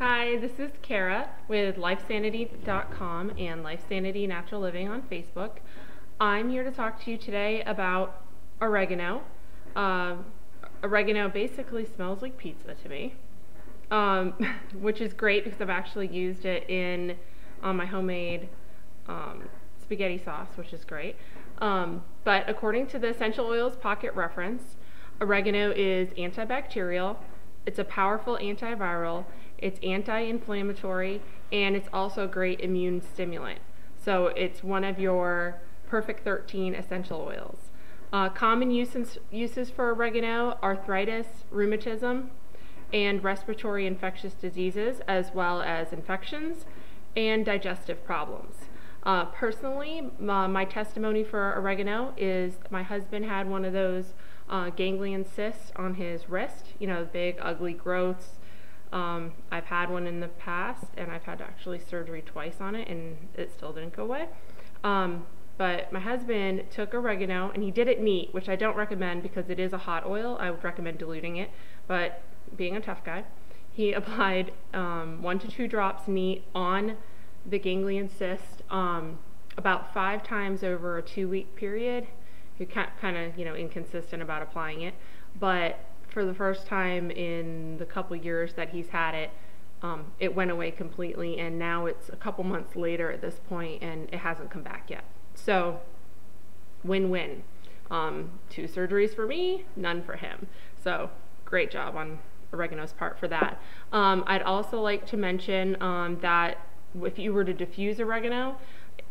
Hi, this is Kara with LifeSanity.com and LifeSanity Natural Living on Facebook. I'm here to talk to you today about oregano. Oregano basically smells like pizza to me, which is great because I've actually used it in my homemade spaghetti sauce, which is great. But according to the Essential Oils Pocket Reference, oregano is antibacterial, it's a powerful antiviral, it's anti-inflammatory, and it's also a great immune stimulant. So it's one of your perfect 13 essential oils. Common uses for oregano: arthritis, rheumatism, and respiratory infectious diseases, as well as infections and digestive problems. Personally, my testimony for oregano is my husband had one of those ganglion cysts on his wrist, you know, big ugly growths. I've had one in the past, and I've had actually surgery twice on it, and it still didn't go away. But my husband took oregano, and he did it neat, which I don't recommend because it is a hot oil. I would recommend diluting it, but being a tough guy, he applied 1 to 2 drops neat on the ganglion cyst about 5 times over a 2-week period. He kind of, you know, inconsistent about applying it, but for the first time in the couple years that he's had it, it went away completely, and now it's a couple months later at this point, and it hasn't come back yet. So, win-win. 2 surgeries for me, none for him. So, great job on oregano's part for that. I'd also like to mention that if you were to diffuse oregano,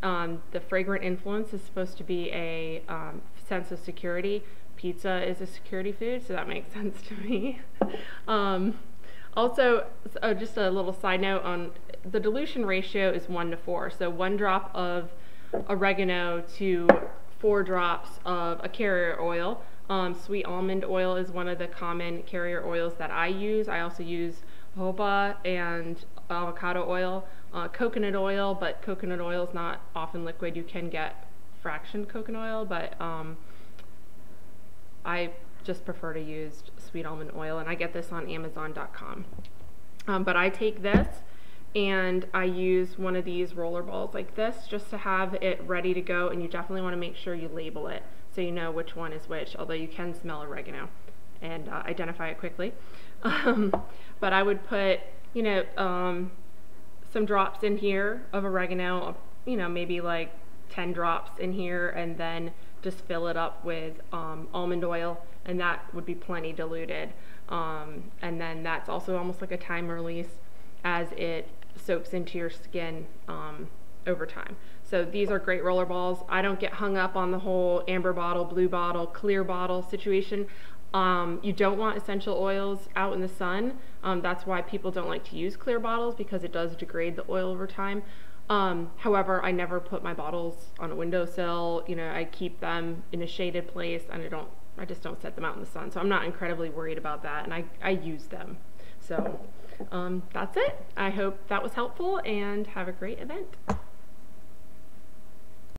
the fragrant influence is supposed to be a sense of security. Pizza is a security food, so that makes sense to me. Also, just a little side note on the dilution ratio is 1 to 4. So 1 drop of oregano to 4 drops of a carrier oil. Sweet almond oil is one of the common carrier oils that I use. I also use jojoba and avocado oil, coconut oil, but coconut oil is not often liquid. You can get fractioned coconut oil, but I just prefer to use sweet almond oil, and I get this on Amazon.com. But I take this and I use one of these roller balls like this just to have it ready to go, and you definitely want to make sure you label it so you know which one is which, although you can smell oregano and identify it quickly. But I would put, you know, some drops in here of oregano, you know, maybe like 10 drops in here, and then just fill it up with almond oil, and that would be plenty diluted. And then that's also almost like a time release as it soaks into your skin over time. So these are great roller balls. I don't get hung up on the whole amber bottle, blue bottle, clear bottle situation. You don't want essential oils out in the sun. That's why people don't like to use clear bottles, because it does degrade the oil over time. However, I never put my bottles on a windowsill. You know, I keep them in a shaded place, and I just don't set them out in the sun. So I'm not incredibly worried about that, and I use them. So that's it. I hope that was helpful, and have a great event.